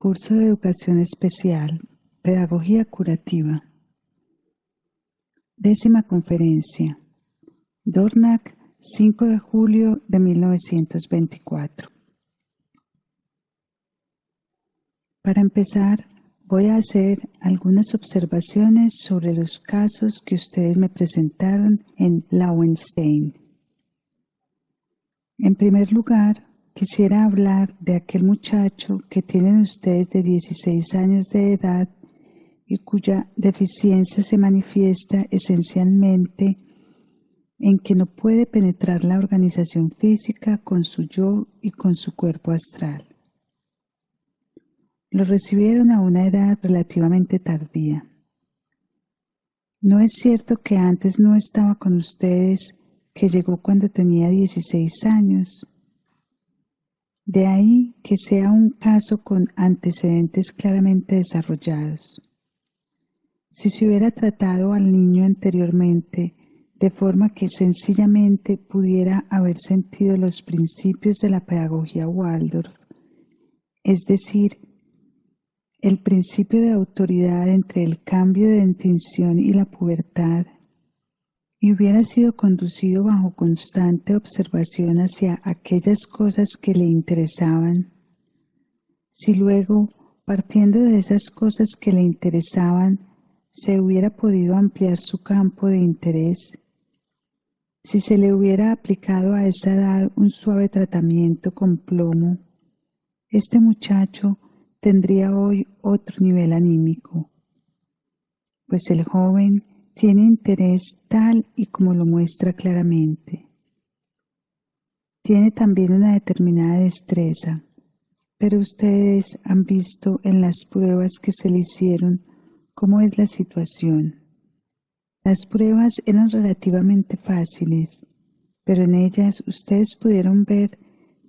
Curso de Educación Especial, Pedagogía Curativa. 10ª Conferencia. Dornach, 5 de julio de 1924. Para empezar, voy a hacer algunas observaciones sobre los casos que ustedes me presentaron en Lauenstein. En primer lugar, quisiera hablar de aquel muchacho que tienen ustedes de 16 años de edad y cuya deficiencia se manifiesta esencialmente en que no puede penetrar la organización física con su yo y con su cuerpo astral. Lo recibieron a una edad relativamente tardía. ¿No es cierto que antes no estaba con ustedes, que llegó cuando tenía 16 años? De ahí que sea un caso con antecedentes claramente desarrollados. Si se hubiera tratado al niño anteriormente, de forma que sencillamente pudiera haber sentido los principios de la pedagogía Waldorf, es decir, el principio de autoridad entre el cambio de intención y la pubertad, y hubiera sido conducido bajo constante observación hacia aquellas cosas que le interesaban, si luego, partiendo de esas cosas que le interesaban, se hubiera podido ampliar su campo de interés, si se le hubiera aplicado a esa edad un suave tratamiento con plomo, este muchacho tendría hoy otro nivel anímico, pues el joven tiene interés tal y como lo muestra claramente. Tiene también una determinada destreza, pero ustedes han visto en las pruebas que se le hicieron cómo es la situación. Las pruebas eran relativamente fáciles, pero en ellas ustedes pudieron ver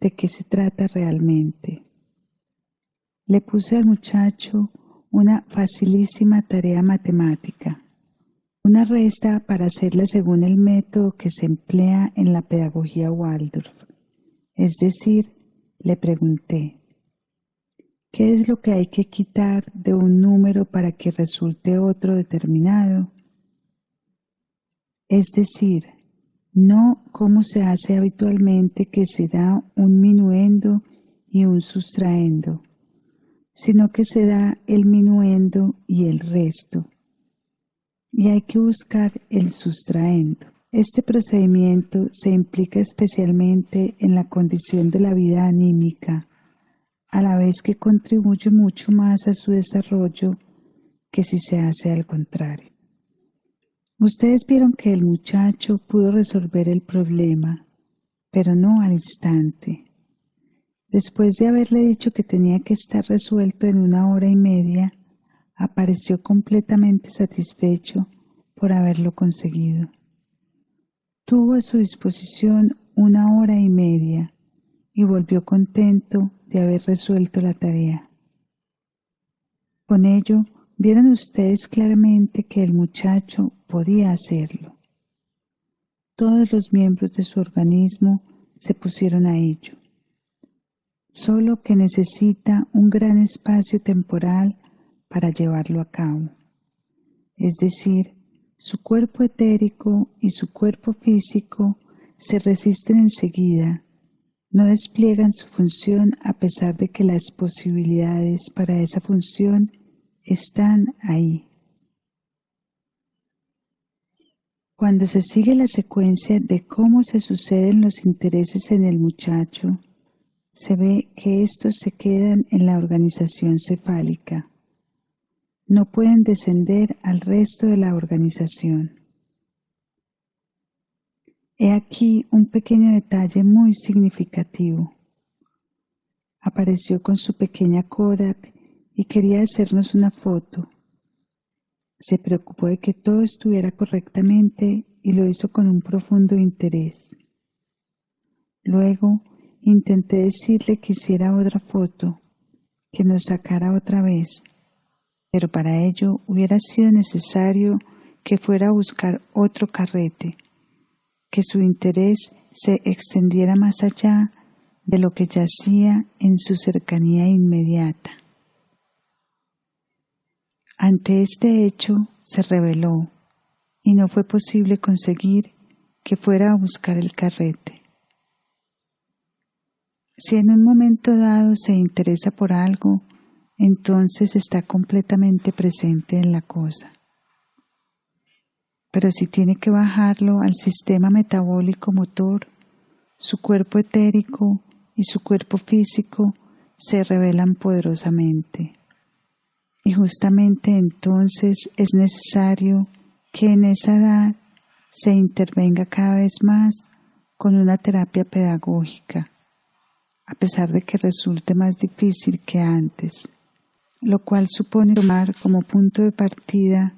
de qué se trata realmente. Le puse al muchacho una facilísima tarea matemática, una resta para hacerla según el método que se emplea en la pedagogía Waldorf. Es decir, le pregunté, ¿qué es lo que hay que quitar de un número para que resulte otro determinado? Es decir, no como se hace habitualmente, que se da un minuendo y un sustraendo, sino que se da el minuendo y el resto, y hay que buscar el sustraendo. Este procedimiento se implica especialmente en la condición de la vida anímica, a la vez que contribuye mucho más a su desarrollo que si se hace al contrario. Ustedes vieron que el muchacho pudo resolver el problema, pero no al instante. Después de haberle dicho que tenía que estar resuelto en 1 hora y media, apareció completamente satisfecho por haberlo conseguido. Tuvo a su disposición 1 hora y media y volvió contento de haber resuelto la tarea. Con ello, vieron ustedes claramente que el muchacho podía hacerlo. Todos los miembros de su organismo se pusieron a ello. Solo que necesita un gran espacio temporal para llevarlo a cabo. Es decir, su cuerpo etérico y su cuerpo físico se resisten enseguida, no despliegan su función a pesar de que las posibilidades para esa función están ahí. Cuando se sigue la secuencia de cómo se suceden los intereses en el muchacho, se ve que estos se quedan en la organización cefálica. No pueden descender al resto de la organización. He aquí un pequeño detalle muy significativo. Apareció con su pequeña Kodak y quería hacernos una foto. Se preocupó de que todo estuviera correctamente y lo hizo con un profundo interés. Luego intenté decirle que hiciera otra foto, que nos sacara otra vez, pero para ello hubiera sido necesario que fuera a buscar otro carrete, que su interés se extendiera más allá de lo que yacía en su cercanía inmediata. Ante este hecho se rebeló y no fue posible conseguir que fuera a buscar el carrete. Si en un momento dado se interesa por algo, entonces está completamente presente en la cosa. Pero si tiene que bajarlo al sistema metabólico motor, su cuerpo etérico y su cuerpo físico se rebelan poderosamente. Y justamente entonces es necesario que en esa edad se intervenga cada vez más con una terapia pedagógica, a pesar de que resulte más difícil que antes, lo cual supone tomar como punto de partida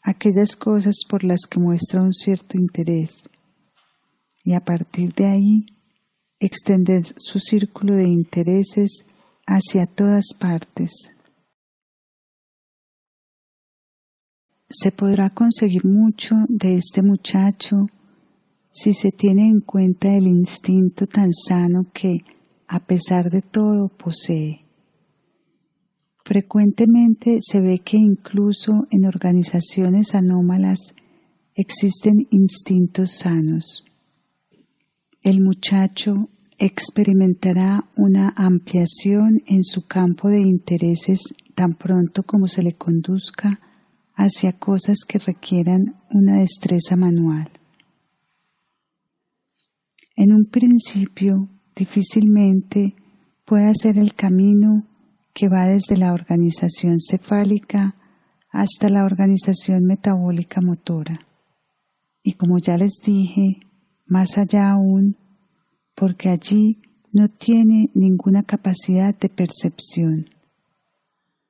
aquellas cosas por las que muestra un cierto interés y a partir de ahí extender su círculo de intereses hacia todas partes. Se podrá conseguir mucho de este muchacho si se tiene en cuenta el instinto tan sano que, a pesar de todo, posee. Frecuentemente se ve que incluso en organizaciones anómalas existen instintos sanos. El muchacho experimentará una ampliación en su campo de intereses tan pronto como se le conduzca hacia cosas que requieran una destreza manual. En un principio, difícilmente puede hacer el camino que va desde la organización cefálica hasta la organización metabólica motora. Y como ya les dije, más allá aún, porque allí no tiene ninguna capacidad de percepción,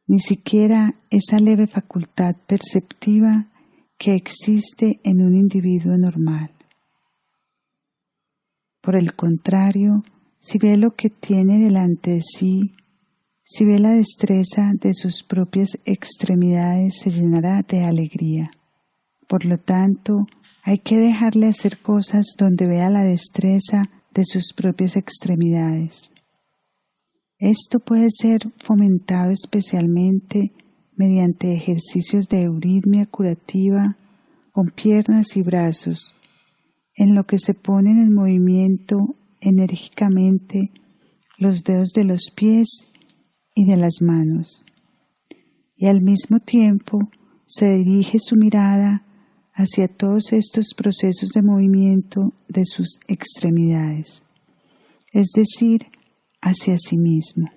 ni siquiera esa leve facultad perceptiva que existe en un individuo normal. Por el contrario, si ve lo que tiene delante de sí, si ve la destreza de sus propias extremidades, se llenará de alegría. Por lo tanto, hay que dejarle hacer cosas donde vea la destreza de sus propias extremidades. Esto puede ser fomentado especialmente mediante ejercicios de euritmia curativa con piernas y brazos, en lo que se ponen en movimiento enérgicamente los dedos de los pies y de las manos, y al mismo tiempo se dirige su mirada hacia todos estos procesos de movimiento de sus extremidades, es decir, hacia sí mismo.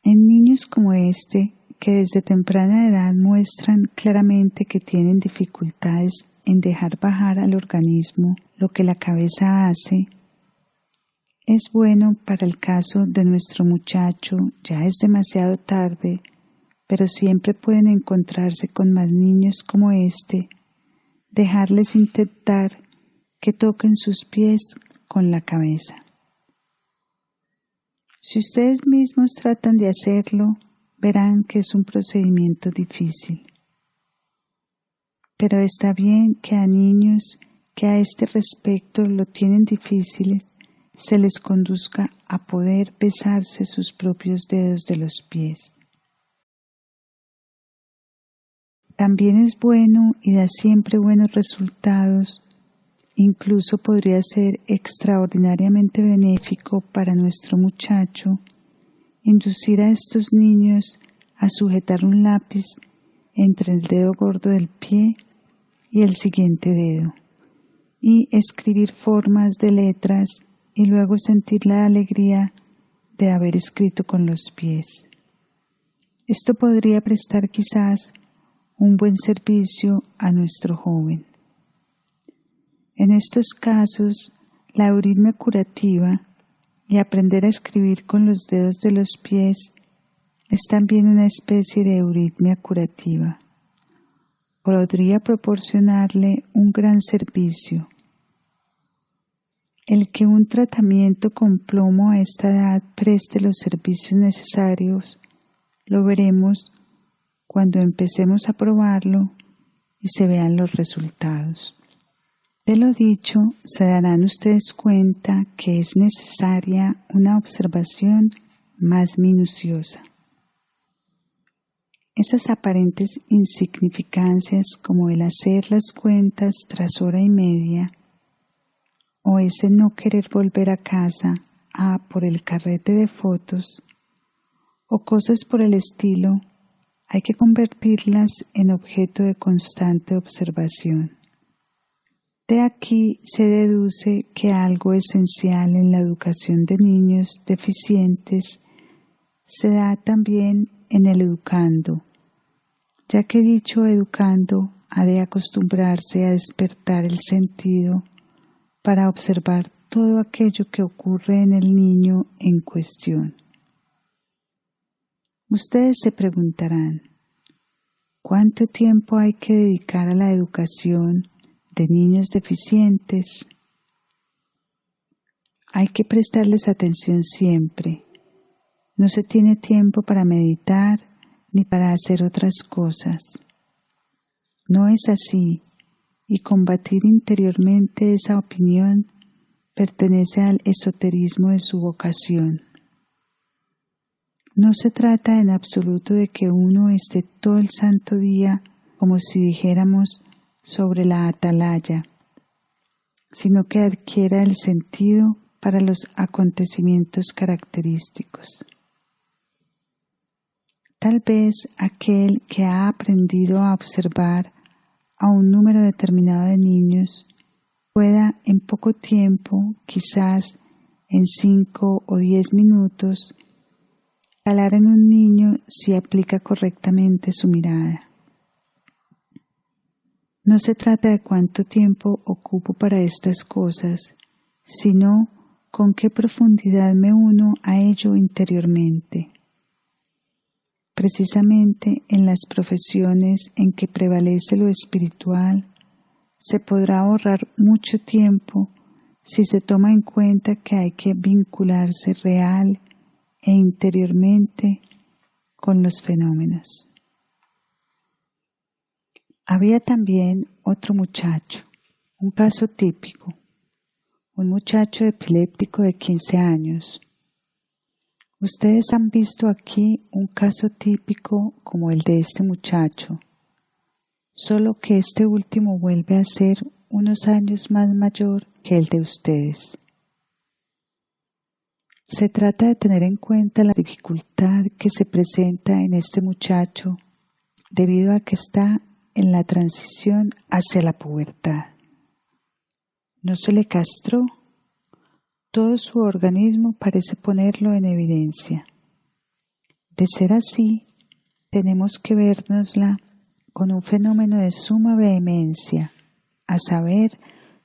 En niños como este, que desde temprana edad muestran claramente que tienen dificultades en dejar bajar al organismo lo que la cabeza hace, es bueno para el caso de nuestro muchacho, ya es demasiado tarde, pero siempre pueden encontrarse con más niños como este, dejarles intentar que toquen sus pies con la cabeza. Si ustedes mismos tratan de hacerlo, verán que es un procedimiento difícil. Pero está bien que a niños que a este respecto lo tienen difíciles, se les conduzca a poder besarse sus propios dedos de los pies. También es bueno y da siempre buenos resultados, incluso podría ser extraordinariamente benéfico para nuestro muchacho inducir a estos niños a sujetar un lápiz entre el dedo gordo del pie y el siguiente dedo y escribir formas de letras y luego sentir la alegría de haber escrito con los pies. Esto podría prestar quizás un buen servicio a nuestro joven. En estos casos, la euritmia curativa y aprender a escribir con los dedos de los pies es también una especie de euritmia curativa. Podría proporcionarle un gran servicio. El que un tratamiento con plomo a esta edad preste los servicios necesarios, lo veremos cuando empecemos a probarlo y se vean los resultados. De lo dicho, se darán ustedes cuenta que es necesaria una observación más minuciosa. Esas aparentes insignificancias como el hacer las cuentas tras hora y media o ese no querer volver a casa por el carrete de fotos o cosas por el estilo, hay que convertirlas en objeto de constante observación. De aquí se deduce que algo esencial en la educación de niños deficientes se da también en el educando, ya que dicho educando ha de acostumbrarse a despertar el sentido para observar todo aquello que ocurre en el niño en cuestión. Ustedes se preguntarán, ¿cuánto tiempo hay que dedicar a la educación de niños deficientes? Hay que prestarles atención siempre. No se tiene tiempo para meditar ni para hacer otras cosas. No es así, y combatir interiormente esa opinión pertenece al esoterismo de su vocación. No se trata en absoluto de que uno esté todo el santo día, como si dijéramos, sobre la atalaya, sino que adquiera el sentido para los acontecimientos característicos. Tal vez aquel que ha aprendido a observar a un número determinado de niños pueda en poco tiempo, quizás en 5 o 10 minutos, calar en un niño si aplica correctamente su mirada. No se trata de cuánto tiempo ocupo para estas cosas, sino con qué profundidad me uno a ello interiormente. Precisamente en las profesiones en que prevalece lo espiritual, se podrá ahorrar mucho tiempo si se toma en cuenta que hay que vincularse real e interiormente con los fenómenos. Había también otro muchacho, un caso típico, un muchacho epiléptico de 15 años. Ustedes han visto aquí un caso típico como el de este muchacho, solo que este último vuelve a ser unos años más mayor que el de ustedes. Se trata de tener en cuenta la dificultad que se presenta en este muchacho debido a que está en la transición hacia la pubertad. No se le castró. Todo su organismo parece ponerlo en evidencia. De ser así, tenemos que vernosla con un fenómeno de suma vehemencia, a saber,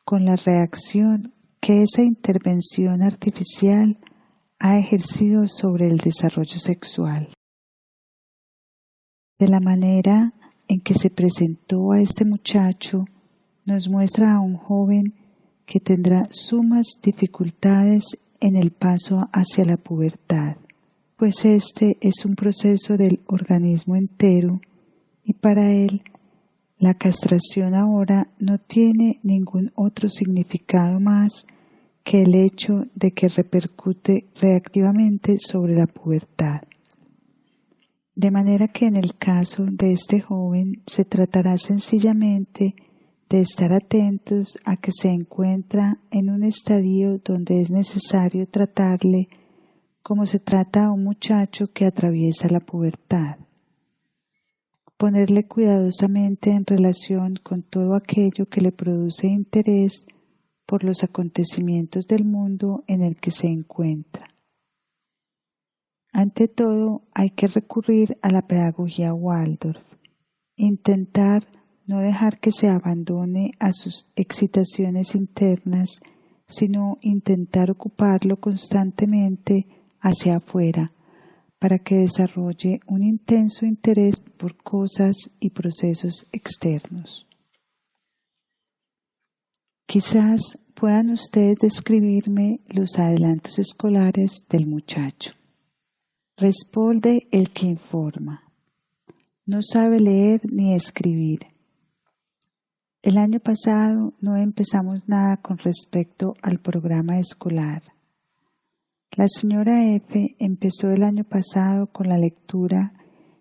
con la reacción que esa intervención artificial ha ejercido sobre el desarrollo sexual. De la manera en que se presentó a este muchacho, nos muestra a un joven que tendrá sumas dificultades en el paso hacia la pubertad, pues este es un proceso del organismo entero y para él la castración ahora no tiene ningún otro significado más que el hecho de que repercute reactivamente sobre la pubertad. De manera que en el caso de este joven se tratará sencillamente de estar atentos a que se encuentra en un estadio donde es necesario tratarle como se trata a un muchacho que atraviesa la pubertad. Ponerle cuidadosamente en relación con todo aquello que le produce interés por los acontecimientos del mundo en el que se encuentra. Ante todo, hay que recurrir a la pedagogía Waldorf, intentar no dejar que se abandone a sus excitaciones internas, sino intentar ocuparlo constantemente hacia afuera, para que desarrolle un intenso interés por cosas y procesos externos. Quizás puedan ustedes describirme los adelantos escolares del muchacho. Responde el que informa. No sabe leer ni escribir. El año pasado no empezamos nada con respecto al programa escolar. La señora F. empezó el año pasado con la lectura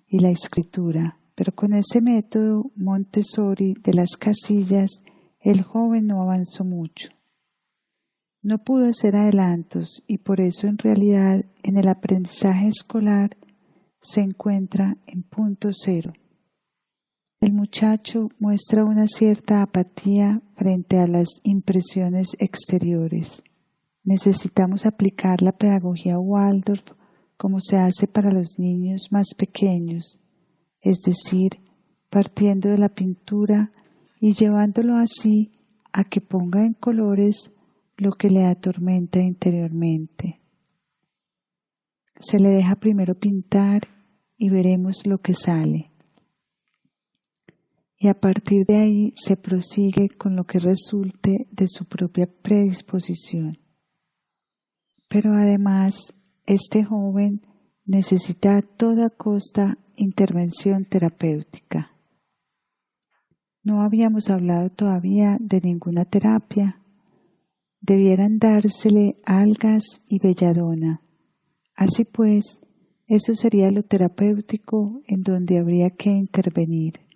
y la escritura, pero con ese método Montessori de las casillas, el joven no avanzó mucho. No pudo hacer adelantos y por eso en realidad en el aprendizaje escolar se encuentra en punto cero. El muchacho muestra una cierta apatía frente a las impresiones exteriores. Necesitamos aplicar la pedagogía Waldorf como se hace para los niños más pequeños, es decir, partiendo de la pintura y llevándolo así a que ponga en colores lo que le atormenta interiormente. Se le deja primero pintar y veremos lo que sale. Y a partir de ahí se prosigue con lo que resulte de su propia predisposición. Pero además, este joven necesita a toda costa intervención terapéutica. No habíamos hablado todavía de ninguna terapia. Debieran dársele algas y belladona. Así pues, eso sería lo terapéutico en donde habría que intervenir.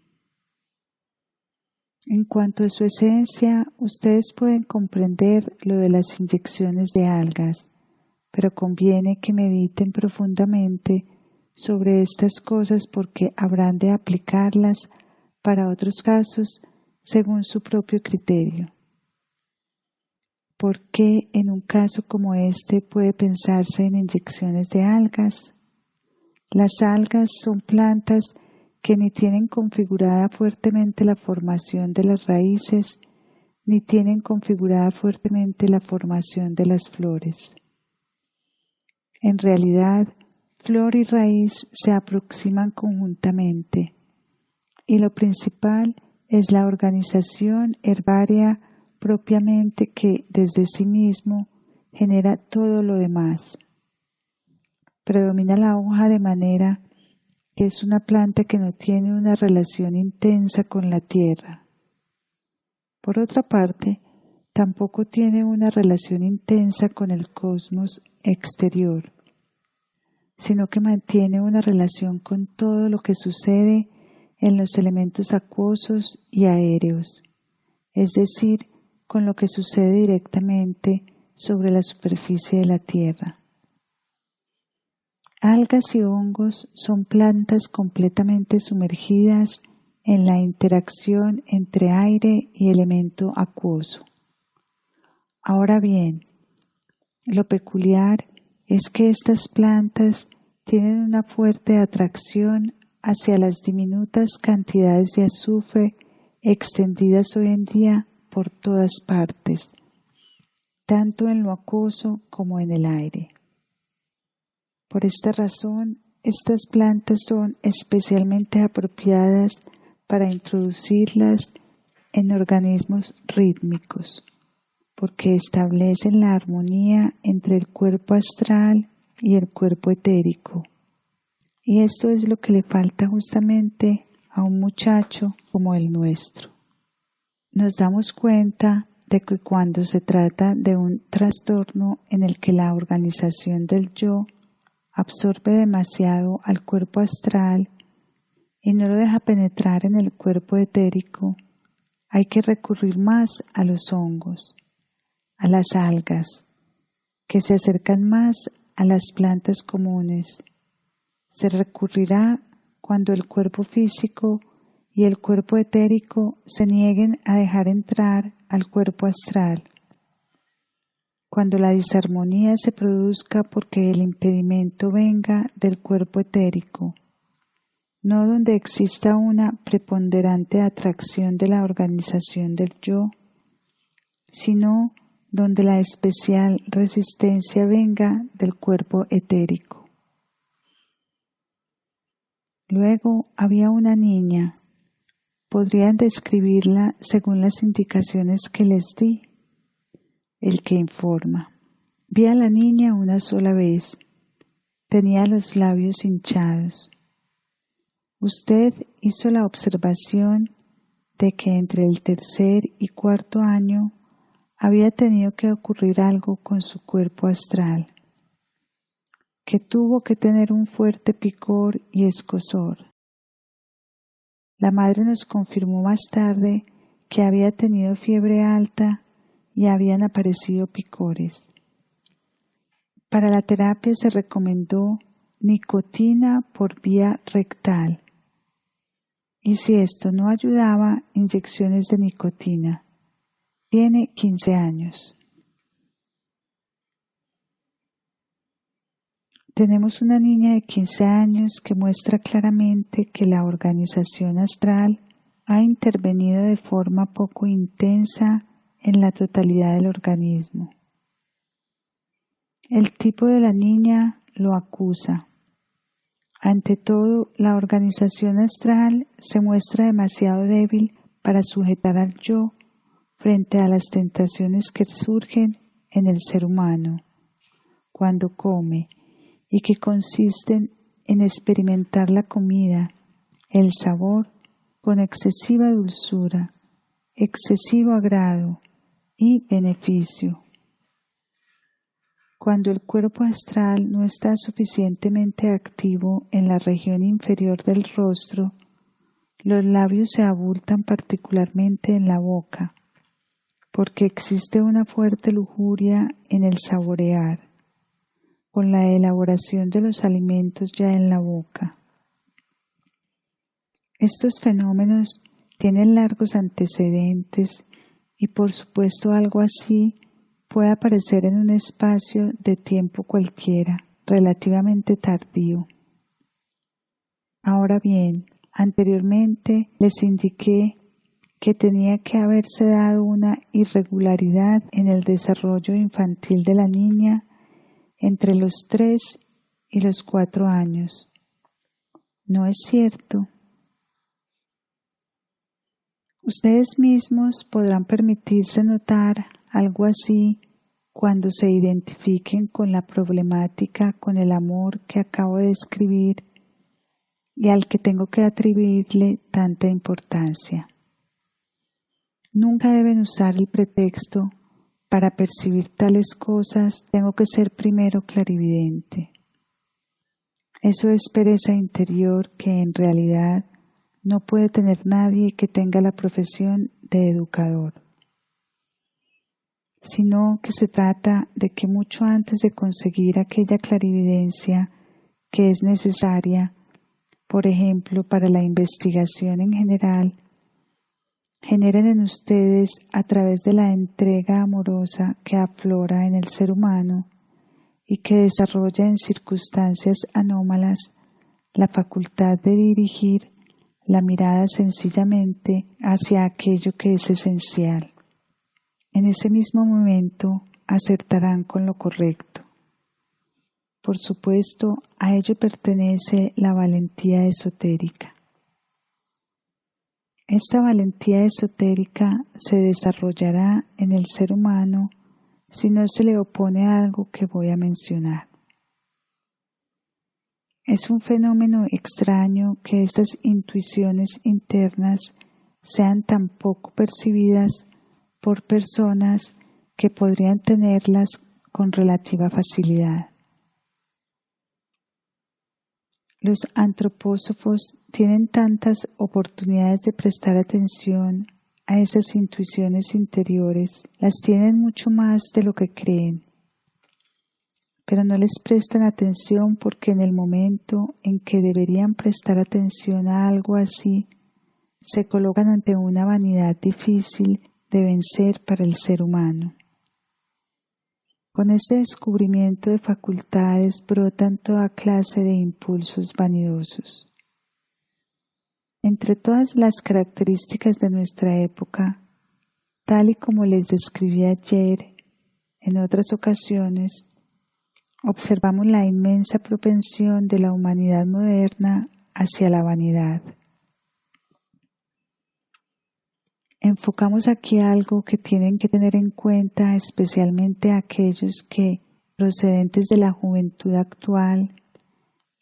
En cuanto a su esencia, ustedes pueden comprender lo de las inyecciones de algas, pero conviene que mediten profundamente sobre estas cosas porque habrán de aplicarlas para otros casos según su propio criterio. ¿Por qué en un caso como este puede pensarse en inyecciones de algas? Las algas son plantas que ni tienen configurada fuertemente la formación de las raíces, ni tienen configurada fuertemente la formación de las flores. En realidad, flor y raíz se aproximan conjuntamente, y lo principal es la organización herbaria propiamente que desde sí mismo genera todo lo demás. Predomina la hoja de manera que es una planta que no tiene una relación intensa con la tierra. Por otra parte, tampoco tiene una relación intensa con el cosmos exterior, sino que mantiene una relación con todo lo que sucede en los elementos acuosos y aéreos, es decir, con lo que sucede directamente sobre la superficie de la tierra. Algas y hongos son plantas completamente sumergidas en la interacción entre aire y elemento acuoso. Ahora bien, lo peculiar es que estas plantas tienen una fuerte atracción hacia las diminutas cantidades de azufre extendidas hoy en día por todas partes, tanto en lo acuoso como en el aire. Por esta razón, estas plantas son especialmente apropiadas para introducirlas en organismos rítmicos, porque establecen la armonía entre el cuerpo astral y el cuerpo etérico. Y esto es lo que le falta justamente a un muchacho como el nuestro. Nos damos cuenta de que cuando se trata de un trastorno en el que la organización del yo absorbe demasiado al cuerpo astral y no lo deja penetrar en el cuerpo etérico, hay que recurrir más a los hongos, a las algas, que se acercan más a las plantas comunes. Se recurrirá cuando el cuerpo físico y el cuerpo etérico se nieguen a dejar entrar al cuerpo astral. Cuando la disarmonía se produzca porque el impedimento venga del cuerpo etérico, no donde exista una preponderante atracción de la organización del yo, sino donde la especial resistencia venga del cuerpo etérico. Luego había una niña. ¿Podrían describirla según las indicaciones que les di? El que informa. Vi a la niña una sola vez. Tenía los labios hinchados. Usted hizo la observación de que entre el tercer y cuarto año había tenido que ocurrir algo con su cuerpo astral. que tuvo que tener un fuerte picor y escozor. La madre nos confirmó más tarde que había tenido fiebre alta y habían aparecido picores. Para la terapia se recomendó nicotina por vía rectal y si esto no ayudaba, inyecciones de nicotina. Tiene 15 años. Tenemos una niña de 15 años que muestra claramente que la organización astral ha intervenido de forma poco intensa en la totalidad del organismo. El tipo de la niña lo acusa. Ante todo, la organización astral se muestra demasiado débil para sujetar al yo frente a las tentaciones que surgen en el ser humano cuando come y que consisten en experimentar la comida, el sabor, con excesiva dulzura, excesivo agrado y beneficio. Cuando el cuerpo astral no está suficientemente activo en la región inferior del rostro, los labios se abultan particularmente en la boca, porque existe una fuerte lujuria en el saborear, con la elaboración de los alimentos ya en la boca. Estos fenómenos tienen largos antecedentes y por supuesto algo así puede aparecer en un espacio de tiempo cualquiera, relativamente tardío. Ahora bien, anteriormente les indiqué que tenía que haberse dado una irregularidad en el desarrollo infantil de la niña entre los 3 y los 4 años. ¿No es cierto? Ustedes mismos podrán permitirse notar algo así cuando se identifiquen con la problemática, con el amor que acabo de describir y al que tengo que atribuirle tanta importancia. Nunca deben usar el pretexto: para percibir tales cosas tengo que ser primero clarividente. Eso es pereza interior que en realidad no puede tener nadie que tenga la profesión de educador, sino que se trata de que mucho antes de conseguir aquella clarividencia que es necesaria, por ejemplo, para la investigación en general, generen en ustedes, a través de la entrega amorosa que aflora en el ser humano y que desarrolla en circunstancias anómalas, la facultad de dirigir la mirada sencillamente hacia aquello que es esencial. En ese mismo momento acertarán con lo correcto. Por supuesto, a ello pertenece la valentía esotérica. Esta valentía esotérica se desarrollará en el ser humano si no se le opone algo que voy a mencionar. Es un fenómeno extraño que estas intuiciones internas sean tan poco percibidas por personas que podrían tenerlas con relativa facilidad. Los antropósofos tienen tantas oportunidades de prestar atención a esas intuiciones interiores, las tienen mucho más de lo que creen, pero no les prestan atención porque en el momento en que deberían prestar atención a algo así, se colocan ante una vanidad difícil de vencer para el ser humano. Con este descubrimiento de facultades brotan toda clase de impulsos vanidosos. Entre todas las características de nuestra época, tal y como les describí ayer, en otras ocasiones, observamos la inmensa propensión de la humanidad moderna hacia la vanidad. Enfocamos aquí algo que tienen que tener en cuenta especialmente aquellos que, procedentes de la juventud actual,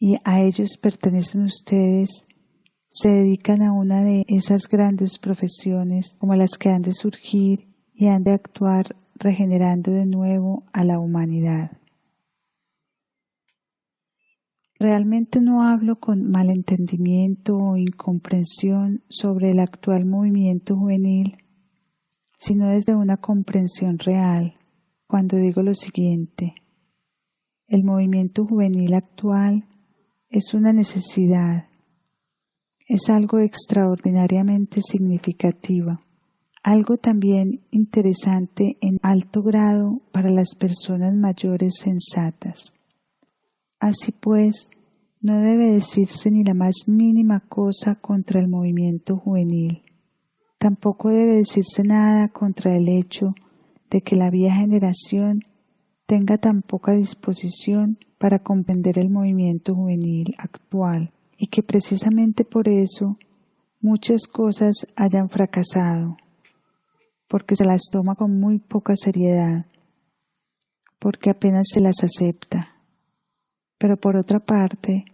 y a ellos pertenecen ustedes, se dedican a una de esas grandes profesiones como las que han de surgir y han de actuar regenerando de nuevo a la humanidad. Realmente no hablo con malentendimiento o incomprensión sobre el actual movimiento juvenil, sino desde una comprensión real, cuando digo lo siguiente: el movimiento juvenil actual es una necesidad, es algo extraordinariamente significativo, algo también interesante en alto grado para las personas mayores sensatas. Así pues, no debe decirse ni la más mínima cosa contra el movimiento juvenil. Tampoco debe decirse nada contra el hecho de que la vieja generación tenga tan poca disposición para comprender el movimiento juvenil actual y que precisamente por eso muchas cosas hayan fracasado, porque se las toma con muy poca seriedad, porque apenas se las acepta. Pero por otra parte,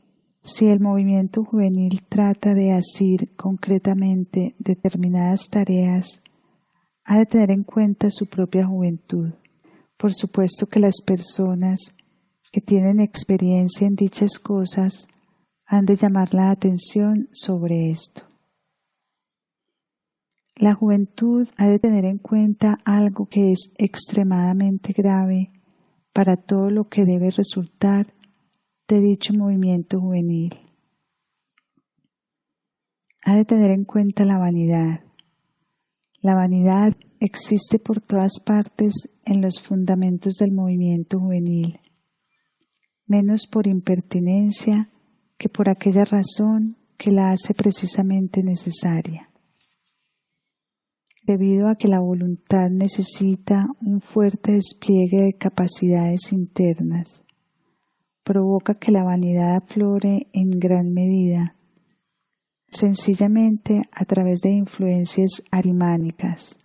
si el movimiento juvenil trata de asir concretamente determinadas tareas, ha de tener en cuenta su propia juventud. Por supuesto que las personas que tienen experiencia en dichas cosas han de llamar la atención sobre esto. La juventud ha de tener en cuenta algo que es extremadamente grave para todo lo que debe resultar de dicho movimiento juvenil. Ha de tener en cuenta la vanidad. La vanidad existe por todas partes en los fundamentos del movimiento juvenil, menos por impertinencia que por aquella razón que la hace precisamente necesaria. Debido a que la voluntad necesita un fuerte despliegue de capacidades internas, provoca que la vanidad aflore en gran medida, sencillamente a través de influencias arimánicas.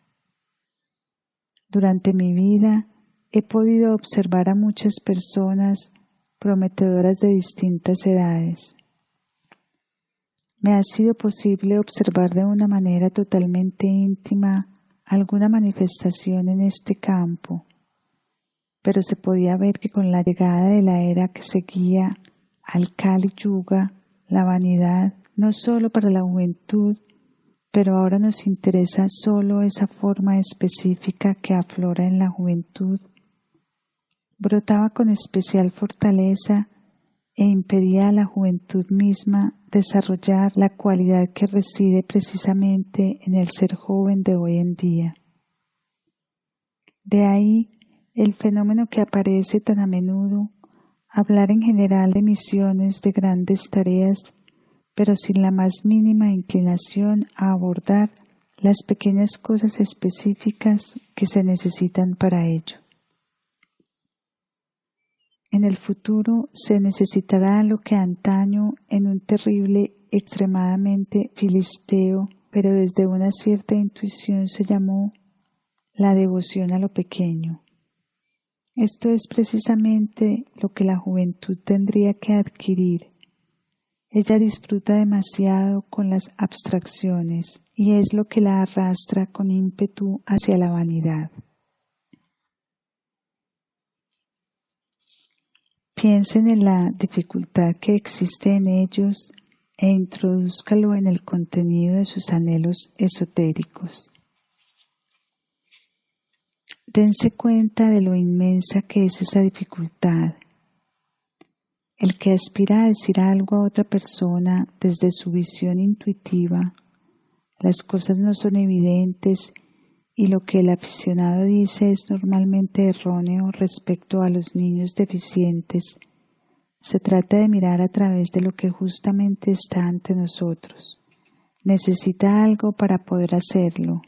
Durante mi vida he podido observar a muchas personas prometedoras de distintas edades. Me ha sido posible observar de una manera totalmente íntima alguna manifestación en este campo, pero se podía ver que con la llegada de la era que seguía al Kali Yuga, la vanidad, no solo para la juventud, pero ahora nos interesa solo esa forma específica que aflora en la juventud, brotaba con especial fortaleza e impedía a la juventud misma desarrollar la cualidad que reside precisamente en el ser joven de hoy en día. De ahí el fenómeno que aparece tan a menudo, hablar en general de misiones, de grandes tareas, pero sin la más mínima inclinación a abordar las pequeñas cosas específicas que se necesitan para ello. En el futuro se necesitará lo que antaño en un terrible, extremadamente filisteo, pero desde una cierta intuición se llamó la devoción a lo pequeño. Esto es precisamente lo que la juventud tendría que adquirir. Ella disfruta demasiado con las abstracciones y es lo que la arrastra con ímpetu hacia la vanidad. Piensen en la dificultad que existe en ellos e introdúzcalo en el contenido de sus anhelos esotéricos. Dense cuenta de lo inmensa que es esa dificultad. El que aspira a decir algo a otra persona desde su visión intuitiva, las cosas no son evidentes y lo que el aficionado dice es normalmente erróneo respecto a los niños deficientes. Se trata de mirar a través de lo que justamente está ante nosotros. Necesita algo para poder hacerlo.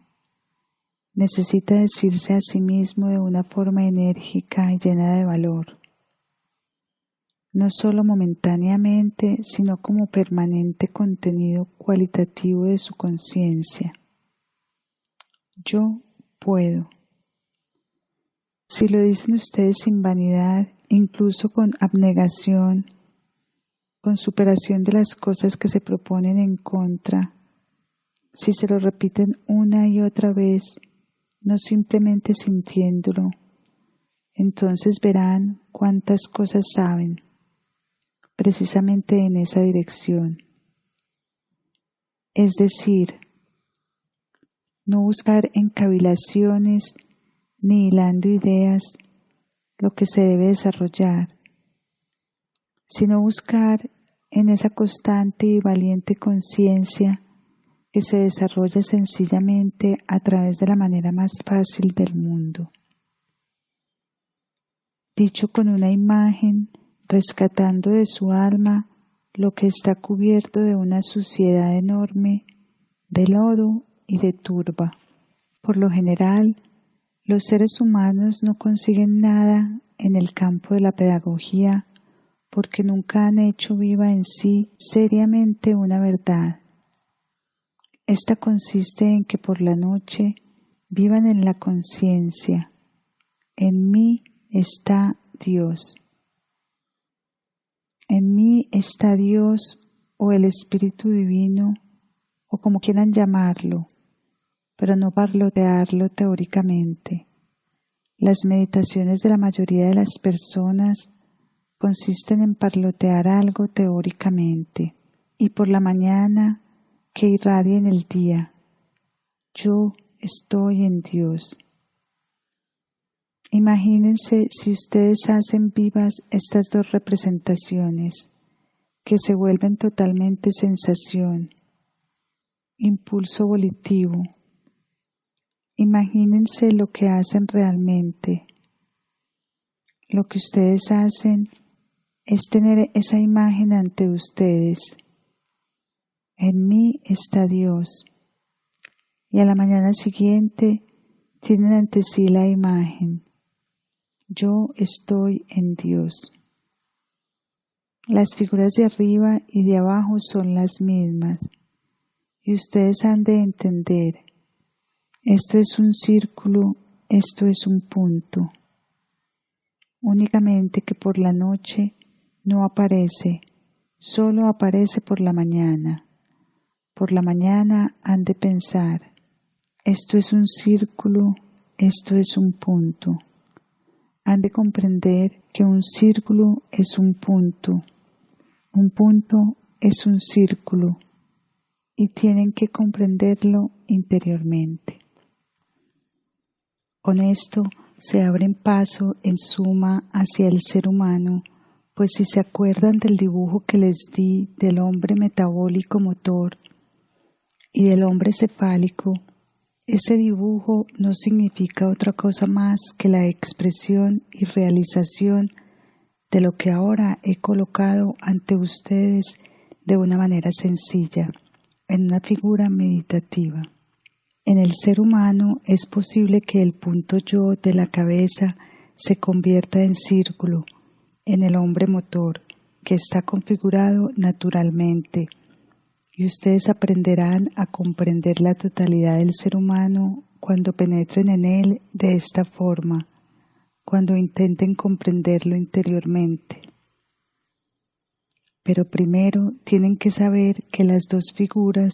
Necesita decirse a sí mismo de una forma enérgica y llena de valor. No solo momentáneamente, sino como permanente contenido cualitativo de su conciencia. Yo puedo. Si lo dicen ustedes sin vanidad, incluso con abnegación, con superación de las cosas que se proponen en contra, si se lo repiten una y otra vez, no simplemente sintiéndolo, entonces verán cuántas cosas saben. precisamente en esa dirección. Es decir, no buscar en cavilaciones ni hilando ideas lo que se debe desarrollar, sino buscar en esa constante y valiente conciencia que se desarrolla sencillamente a través de la manera más fácil del mundo. Dicho con una imagen, rescatando de su alma lo que está cubierto de una suciedad enorme, de lodo y de turba. Por lo general, los seres humanos no consiguen nada en el campo de la pedagogía porque nunca han hecho viva en sí seriamente una verdad. Esta consiste en que por la noche vivan en la conciencia. En mí está Dios. En mí está Dios o el Espíritu Divino o como quieran llamarlo, pero no parlotearlo teóricamente. Las meditaciones de la mayoría de las personas consisten en parlotear algo teóricamente y por la mañana que irradie en el día. Yo estoy en Dios. Imagínense si ustedes hacen vivas estas dos representaciones, que se vuelven totalmente sensación, impulso volitivo. Imagínense lo que hacen realmente. Lo que ustedes hacen es tener esa imagen ante ustedes. En mí está Dios. Y a la mañana siguiente tienen ante sí la imagen. Yo estoy en Dios. Las figuras de arriba y de abajo son las mismas. Y ustedes han de entender. Esto es un círculo, esto es un punto. Únicamente que por la noche no aparece, solo aparece por la mañana. Por la mañana han de pensar, esto es un círculo, esto es un punto. Han de comprender que un círculo es un punto es un círculo, y tienen que comprenderlo interiormente. Con esto se abren paso en suma hacia el ser humano, pues si se acuerdan del dibujo que les di del hombre metabólico motor y del hombre cefálico, ese dibujo no significa otra cosa más que la expresión y realización de lo que ahora he colocado ante ustedes de una manera sencilla, en una figura meditativa. En el ser humano es posible que el punto yo de la cabeza se convierta en círculo, en el hombre motor, que está configurado naturalmente, y ustedes aprenderán a comprender la totalidad del ser humano cuando penetren en él de esta forma, cuando intenten comprenderlo interiormente. Pero primero tienen que saber que las dos figuras,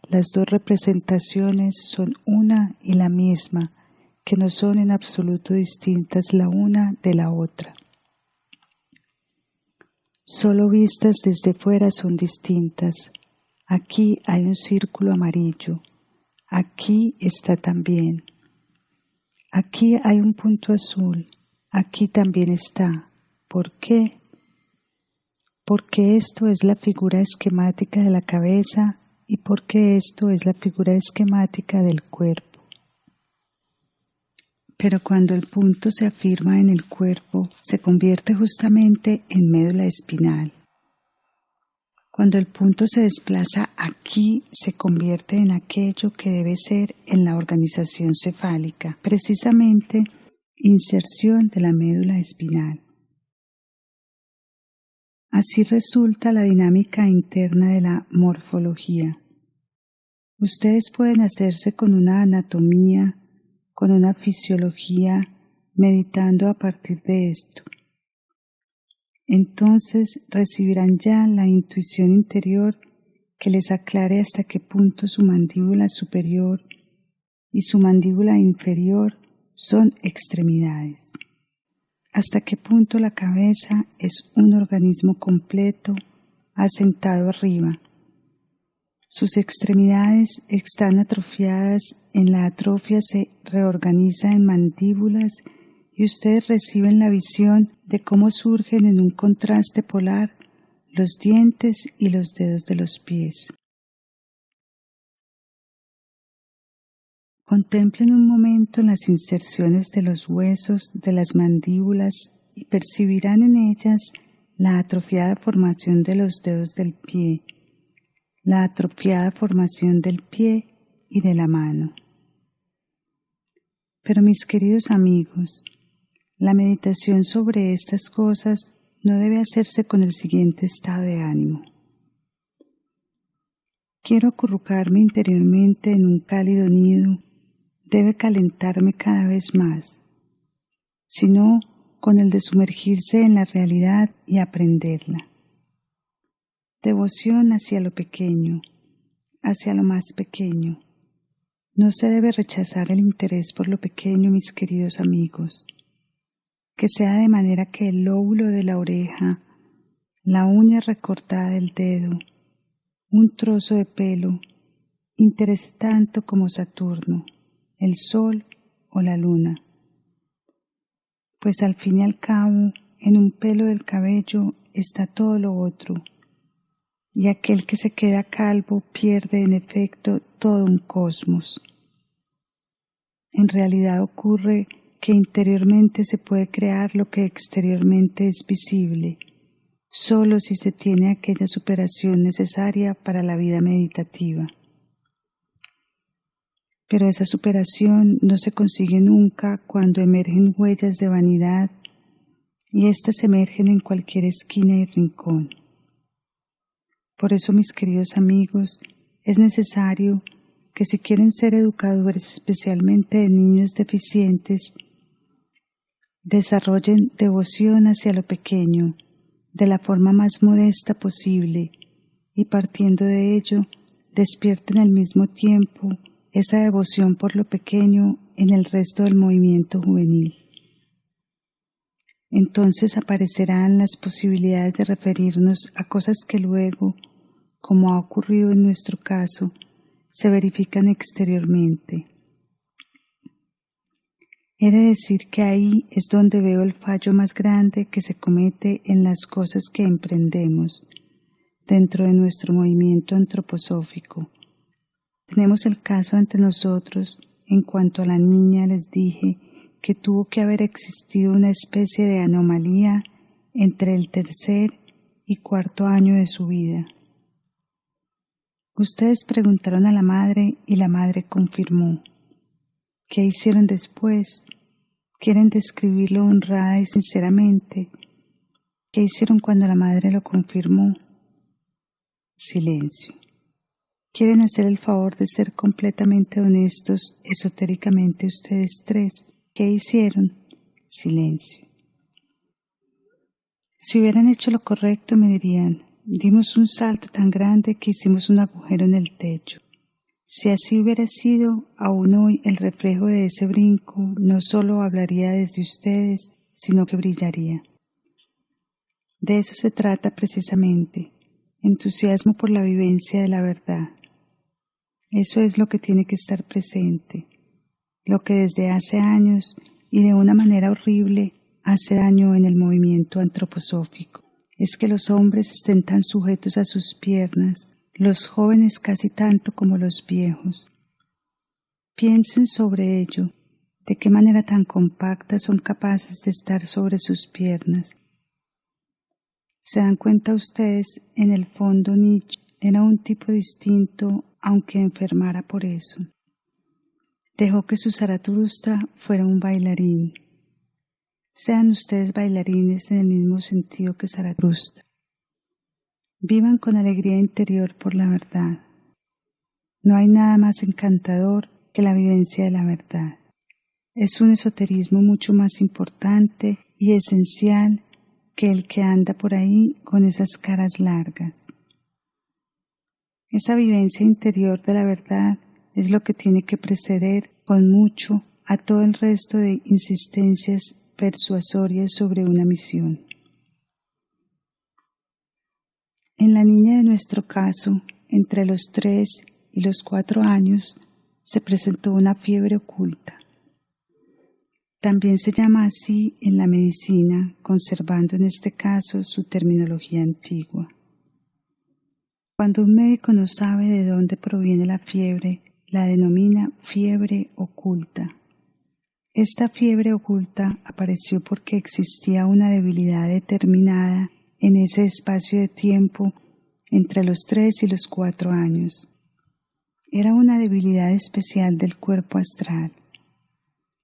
las dos representaciones son una y la misma, que no son en absoluto distintas la una de la otra. Solo vistas desde fuera son distintas. Aquí hay un círculo amarillo. Aquí está también. Aquí hay un punto azul. Aquí también está. ¿Por qué? Porque esto es la figura esquemática de la cabeza y porque esto es la figura esquemática del cuerpo. Pero cuando el punto se afirma en el cuerpo, se convierte justamente en médula espinal. Cuando el punto se desplaza aquí, se convierte en aquello que debe ser en la organización cefálica, precisamente inserción de la médula espinal. Así resulta la dinámica interna de la morfología. Ustedes pueden hacerse con una anatomía, con una fisiología, meditando a partir de esto. Entonces recibirán ya la intuición interior que les aclare hasta qué punto su mandíbula superior y su mandíbula inferior son extremidades. hasta qué punto la cabeza es un organismo completo asentado arriba. Sus extremidades están atrofiadas, en la atrofia se reorganiza en mandíbulas y ustedes reciben la visión de cómo surgen en un contraste polar los dientes y los dedos de los pies. Contemplen un momento las inserciones de los huesos de las mandíbulas y percibirán en ellas la atrofiada formación de los dedos del pie, la atrofiada formación del pie y de la mano. Pero mis queridos amigos, la meditación sobre estas cosas no debe hacerse con el siguiente estado de ánimo. Quiero acurrucarme interiormente en un cálido nido, debe calentarme cada vez más, sino con el de sumergirse en la realidad y aprenderla. Devoción hacia lo pequeño, hacia lo más pequeño. No se debe rechazar el interés por lo pequeño, mis queridos amigos. Que sea de manera que el lóbulo de la oreja, la uña recortada del dedo, un trozo de pelo, interese tanto como Saturno, el sol o la luna. Pues al fin y al cabo, en un pelo del cabello está todo lo otro, y aquel que se queda calvo pierde en efecto todo un cosmos. En realidad ocurre que interiormente se puede crear lo que exteriormente es visible, solo si se tiene aquella superación necesaria para la vida meditativa. Pero esa superación no se consigue nunca cuando emergen huellas de vanidad, y éstas emergen en cualquier esquina y rincón. Por eso, mis queridos amigos, es necesario que si quieren ser educadores especialmente de niños deficientes, desarrollen devoción hacia lo pequeño de la forma más modesta posible y partiendo de ello despierten al mismo tiempo esa devoción por lo pequeño en el resto del movimiento juvenil. Entonces aparecerán las posibilidades de referirnos a cosas que luego, como ha ocurrido en nuestro caso, se verifican exteriormente. He de decir que ahí es donde veo el fallo más grande que se comete en las cosas que emprendemos dentro de nuestro movimiento antroposófico. Tenemos el caso ante nosotros. En cuanto a la niña, les dije que tuvo que haber existido una especie de anomalía entre el 3er y 4.º año de su vida. Ustedes preguntaron a la madre y la madre confirmó. ¿Qué hicieron después? ¿Quieren describirlo honrada y sinceramente? ¿Qué hicieron cuando la madre lo confirmó? Silencio. ¿Quieren hacer el favor de ser completamente honestos esotéricamente ustedes tres? ¿Qué hicieron? Silencio. Si hubieran hecho lo correcto me dirían, dimos un salto tan grande que hicimos un agujero en el techo. Si así hubiera sido, aún hoy el reflejo de ese brinco no solo hablaría desde ustedes, sino que brillaría. De eso se trata precisamente, entusiasmo por la vivencia de la verdad. Eso es lo que tiene que estar presente, lo que desde hace años y de una manera horrible hace daño en el movimiento antroposófico. Es que los hombres estén tan sujetos a sus piernas, los jóvenes casi tanto como los viejos. Piensen sobre ello, de qué manera tan compacta son capaces de estar sobre sus piernas. ¿Se dan cuenta ustedes? En el fondo Nietzsche era un tipo distinto, aunque enfermara por eso. Dejó que su Zaratustra fuera un bailarín. Sean ustedes bailarines en el mismo sentido que Zaratustra. Vivan con alegría interior por la verdad. No hay nada más encantador que la vivencia de la verdad. Es un esoterismo mucho más importante y esencial que el que anda por ahí con esas caras largas. Esa vivencia interior de la verdad es lo que tiene que preceder con mucho a todo el resto de insistencias persuasorias sobre una misión. En la niña de nuestro caso, entre los 3 y los 4 años, se presentó una fiebre oculta. También se llama así en la medicina, conservando en este caso su terminología antigua. Cuando un médico no sabe de dónde proviene la fiebre, la denomina fiebre oculta. Esta fiebre oculta apareció porque existía una debilidad determinada en ese espacio de tiempo entre los 3 y los 4 años. Era una debilidad especial del cuerpo astral.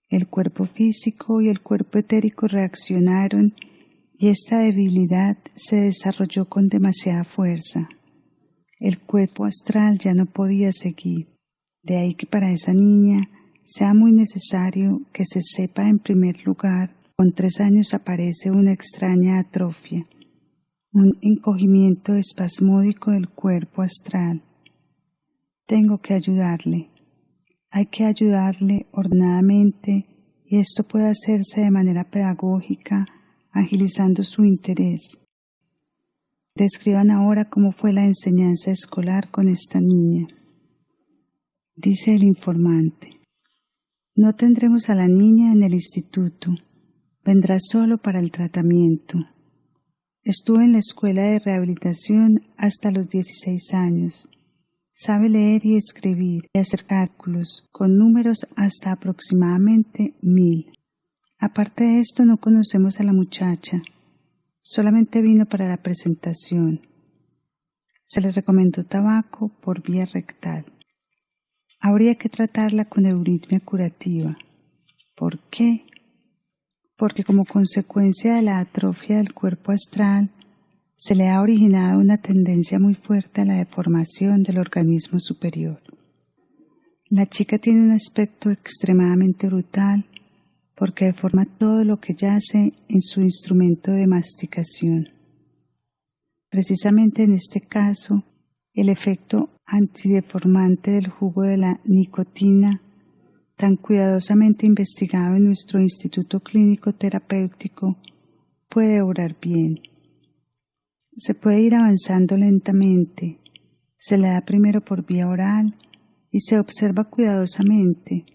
El cuerpo físico y el cuerpo etérico reaccionaron y esta debilidad se desarrolló con demasiada fuerza. El cuerpo astral ya no podía seguir. De ahí que para esa niña sea muy necesario que se sepa en primer lugar, con 3 años aparece una extraña atrofia, un encogimiento espasmódico del cuerpo astral. Tengo que ayudarle. Hay que ayudarle ordenadamente y esto puede hacerse de manera pedagógica, agilizando su interés. Describan ahora cómo fue la enseñanza escolar con esta niña. Dice el informante: no tendremos a la niña en el instituto, vendrá solo para el tratamiento. Estuve en la escuela de rehabilitación hasta los 16 años. Sabe leer y escribir y hacer cálculos con números hasta aproximadamente 1000. Aparte de esto no conocemos a la muchacha, solamente vino para la presentación. Se le recomendó tabaco por vía rectal. Habría que tratarla con euritmia curativa. ¿Por qué? Porque como consecuencia de la atrofia del cuerpo astral, se le ha originado una tendencia muy fuerte a la deformación del organismo superior. La chica tiene un aspecto extremadamente brutal porque deforma todo lo que yace en su instrumento de masticación. Precisamente en este caso, el efecto antideformante del jugo de la nicotina, tan cuidadosamente investigado en nuestro Instituto Clínico Terapéutico, puede obrar bien. Se puede ir avanzando lentamente, se le da primero por vía oral y se observa cuidadosamente.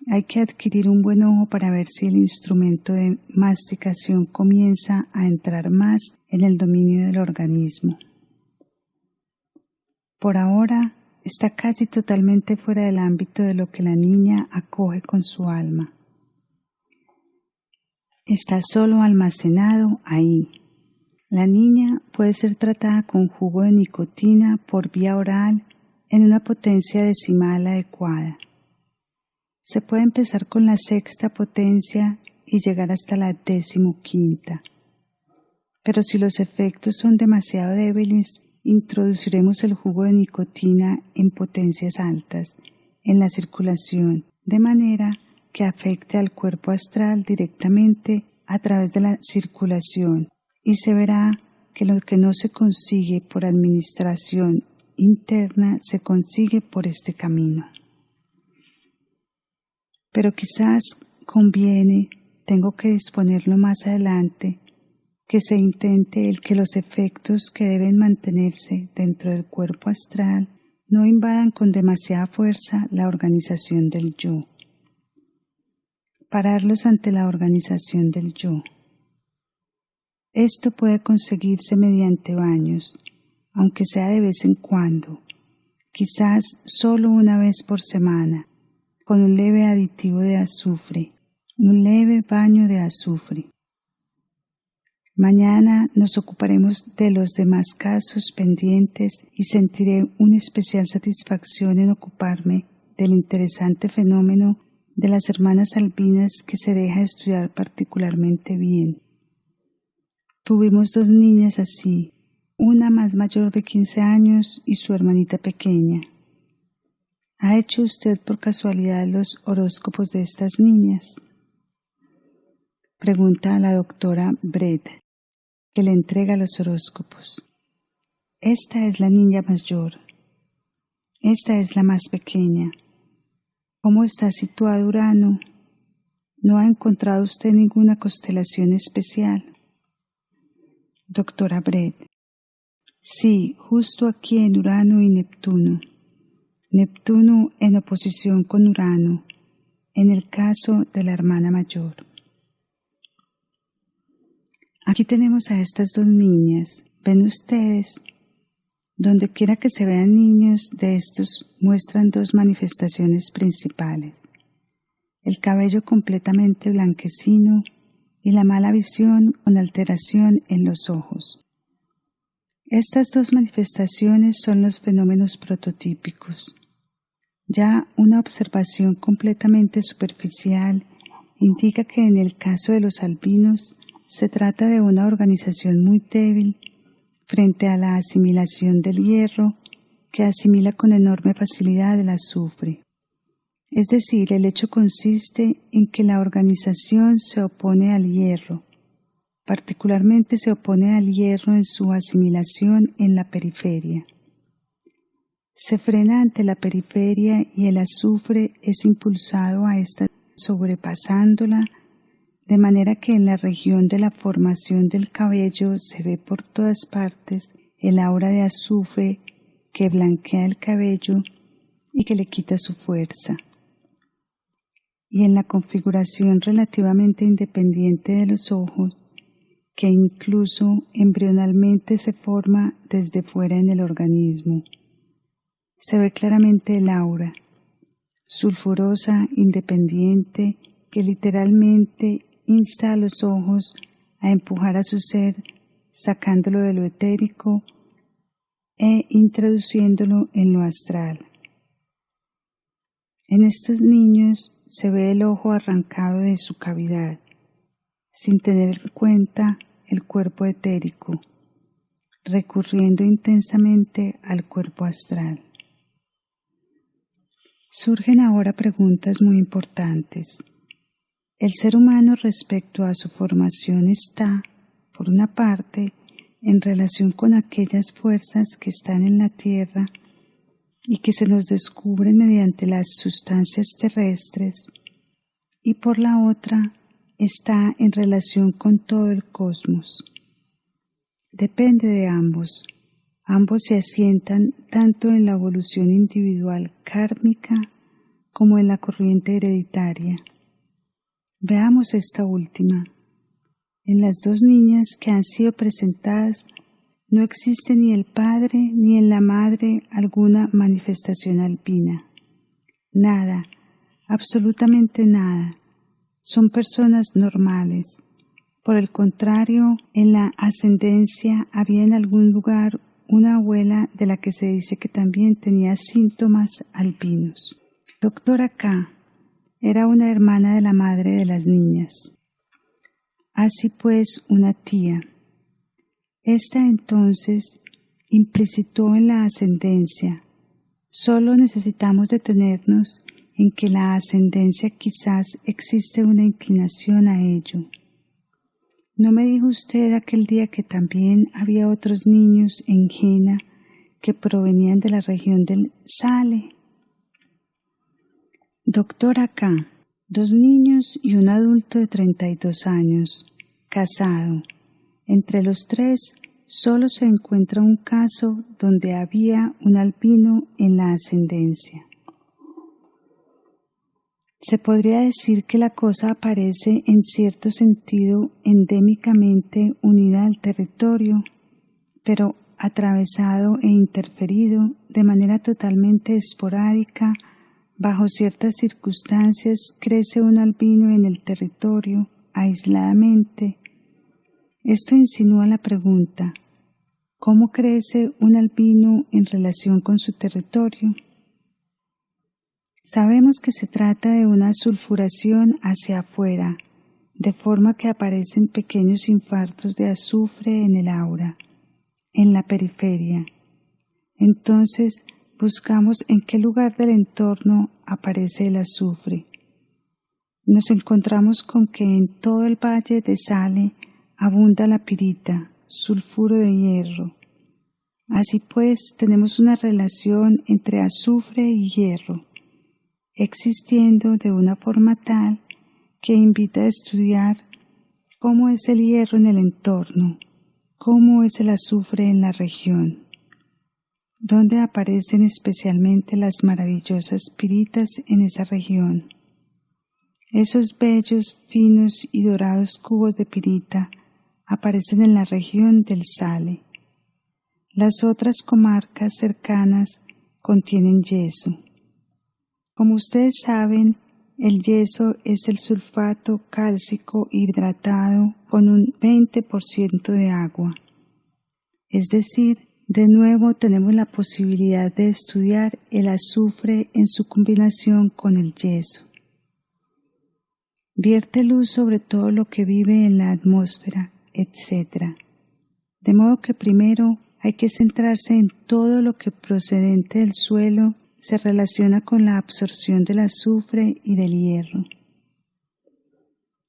Hay que adquirir un buen ojo para ver si el instrumento de masticación comienza a entrar más en el dominio del organismo. Por ahora está casi totalmente fuera del ámbito de lo que la niña acoge con su alma. Está solo almacenado ahí. La niña puede ser tratada con jugo de nicotina por vía oral en una potencia decimal adecuada. Se puede empezar con la 6ª potencia y llegar hasta la 15ª. Pero si los efectos son demasiado débiles, introduciremos el jugo de nicotina en potencias altas en la circulación, de manera que afecte al cuerpo astral directamente a través de la circulación, y se verá que lo que no se consigue por administración interna se consigue por este camino. Pero quizás conviene, tengo que disponerlo más adelante, que se intente el que los efectos que deben mantenerse dentro del cuerpo astral no invadan con demasiada fuerza la organización del yo. Pararlos ante la organización del yo. Esto puede conseguirse mediante baños, aunque sea de vez en cuando, quizás solo una vez por semana, con un leve aditivo de azufre, un leve baño de azufre. Mañana nos ocuparemos de los demás casos pendientes y sentiré una especial satisfacción en ocuparme del interesante fenómeno de las hermanas albinas que se deja estudiar particularmente bien. Tuvimos 2 niñas así, una más mayor de 15 años y su hermanita pequeña. ¿Ha hecho usted por casualidad los horóscopos de estas niñas? Pregunta a la doctora Brett, que le entrega los horóscopos. Esta es la niña mayor. Esta es la más pequeña. ¿Cómo está situado Urano? ¿No ha encontrado usted ninguna constelación especial? Doctora Brett: sí, justo aquí en Urano y Neptuno. Neptuno en oposición con Urano, en el caso de la hermana mayor. Aquí tenemos a estas dos niñas. ¿Ven ustedes? Donde quiera que se vean niños de estos muestran dos manifestaciones principales: el cabello completamente blanquecino y la mala visión con alteración en los ojos. Estas dos manifestaciones son los fenómenos prototípicos. Ya una observación completamente superficial indica que en el caso de los albinos se trata de una organización muy débil frente a la asimilación del hierro, que asimila con enorme facilidad el azufre. Es decir, el hecho consiste en que la organización se opone al hierro, particularmente se opone al hierro en su asimilación en la periferia. Se frena ante la periferia y el azufre es impulsado a esta sobrepasándola, de manera que en la región de la formación del cabello se ve por todas partes el aura de azufre que blanquea el cabello y que le quita su fuerza. Y en la configuración relativamente independiente de los ojos, que incluso embrionalmente se forma desde fuera en el organismo, se ve claramente el aura, sulfurosa, independiente, que literalmente insta a los ojos a empujar a su ser, sacándolo de lo etérico e introduciéndolo en lo astral. En estos niños se ve el ojo arrancado de su cavidad, sin tener en cuenta el cuerpo etérico, recurriendo intensamente al cuerpo astral. Surgen ahora preguntas muy importantes. El ser humano respecto a su formación está, por una parte, en relación con aquellas fuerzas que están en la Tierra y que se nos descubren mediante las sustancias terrestres, y por la otra, está en relación con todo el cosmos. Depende de ambos. Ambos se asientan tanto en la evolución individual kármica como en la corriente hereditaria. Veamos esta última. En las dos niñas que han sido presentadas no existe ni el padre ni en la madre alguna manifestación alpina. Nada, absolutamente nada. Son personas normales. Por el contrario, en la ascendencia había en algún lugar una abuela de la que se dice que también tenía síntomas albinos. Doctora K. era una hermana de la madre de las niñas. Así pues, una tía. Esta entonces implicitó en la ascendencia. Solo necesitamos detenernos en que la ascendencia quizás existe una inclinación a ello. ¿No me dijo usted aquel día que también había otros niños en Jena que provenían de la región del Sale? Doctora K. 2 niños y un adulto de 32 años, casado. Entre los 3 solo se encuentra un caso donde había un albino en la ascendencia. Se podría decir que la cosa aparece en cierto sentido endémicamente unida al territorio, pero atravesado e interferido de manera totalmente esporádica. Bajo ciertas circunstancias crece un albino en el territorio, aisladamente. Esto insinúa la pregunta: ¿cómo crece un albino en relación con su territorio? Sabemos que se trata de una sulfuración hacia afuera, de forma que aparecen pequeños infartos de azufre en el aura, en la periferia. Entonces, buscamos en qué lugar del entorno aparece el azufre. Nos encontramos con que en todo el valle de Sale abunda la pirita, sulfuro de hierro. Así pues, tenemos una relación entre azufre y hierro, existiendo de una forma tal que invita a estudiar cómo es el hierro en el entorno, cómo es el azufre en la región, dónde aparecen especialmente las maravillosas piritas en esa región. Esos bellos, finos y dorados cubos de pirita aparecen en la región del Sale. Las otras comarcas cercanas contienen yeso. Como ustedes saben, el yeso es el sulfato cálcico hidratado con un 20% de agua. Es decir, de nuevo tenemos la posibilidad de estudiar el azufre en su combinación con el yeso. Vierte luz sobre todo lo que vive en la atmósfera, etc. De modo que primero hay que centrarse en todo lo que procedente del suelo se relaciona con la absorción del azufre y del hierro.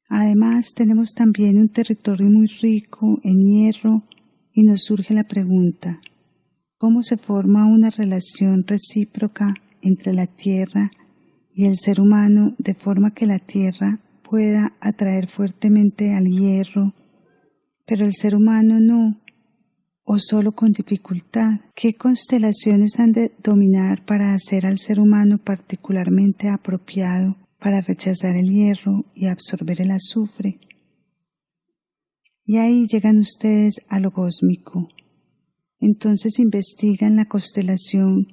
Además, tenemos también un territorio muy rico en hierro y nos surge la pregunta, ¿cómo se forma una relación recíproca entre la tierra y el ser humano de forma que la tierra pueda atraer fuertemente al hierro, pero el ser humano no, o solo con dificultad? ¿Qué constelaciones han de dominar para hacer al ser humano particularmente apropiado para rechazar el hierro y absorber el azufre? Y ahí llegan ustedes a lo cósmico. Entonces investigan la constelación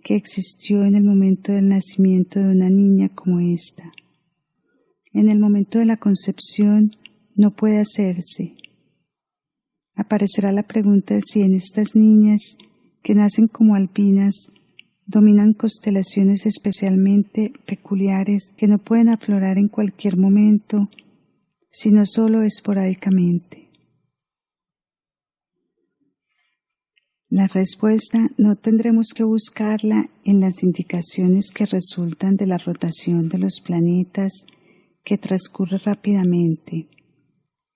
que existió en el momento del nacimiento de una niña como esta. En el momento de la concepción no puede hacerse. Aparecerá la pregunta de si en estas niñas que nacen como alpinas dominan constelaciones especialmente peculiares que no pueden aflorar en cualquier momento, sino solo esporádicamente. La respuesta no tendremos que buscarla en las indicaciones que resultan de la rotación de los planetas que transcurre rápidamente,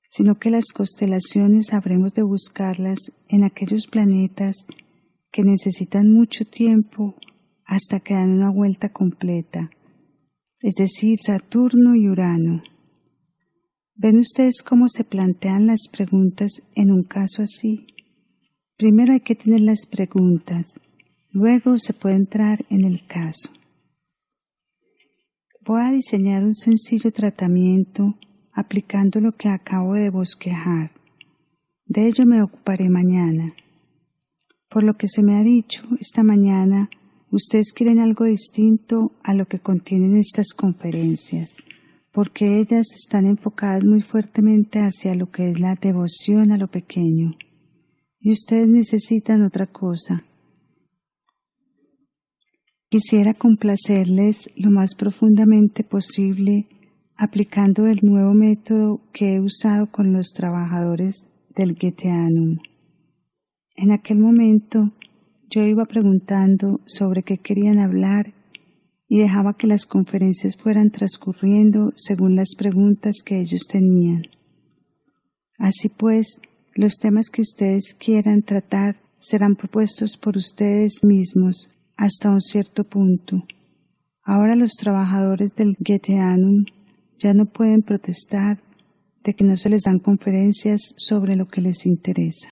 sino que las constelaciones habremos de buscarlas en aquellos planetas que necesitan mucho tiempo hasta que dan una vuelta completa, es decir, Saturno y Urano. ¿Ven ustedes cómo se plantean las preguntas en un caso así? Primero hay que tener las preguntas, luego se puede entrar en el caso. Voy a diseñar un sencillo tratamiento aplicando lo que acabo de bosquejar. De ello me ocuparé mañana. Por lo que se me ha dicho esta mañana, ustedes quieren algo distinto a lo que contienen estas conferencias, porque ellas están enfocadas muy fuertemente hacia lo que es la devoción a lo pequeño. Y ustedes necesitan otra cosa. Quisiera complacerles lo más profundamente posible aplicando el nuevo método que he usado con los trabajadores del Geteanum. En aquel momento yo iba preguntando sobre qué querían hablar y dejaba que las conferencias fueran transcurriendo según las preguntas que ellos tenían. Así pues, los temas que ustedes quieran tratar serán propuestos por ustedes mismos hasta un cierto punto. Ahora los trabajadores del Geteanum ya no pueden protestar de que no se les dan conferencias sobre lo que les interesa.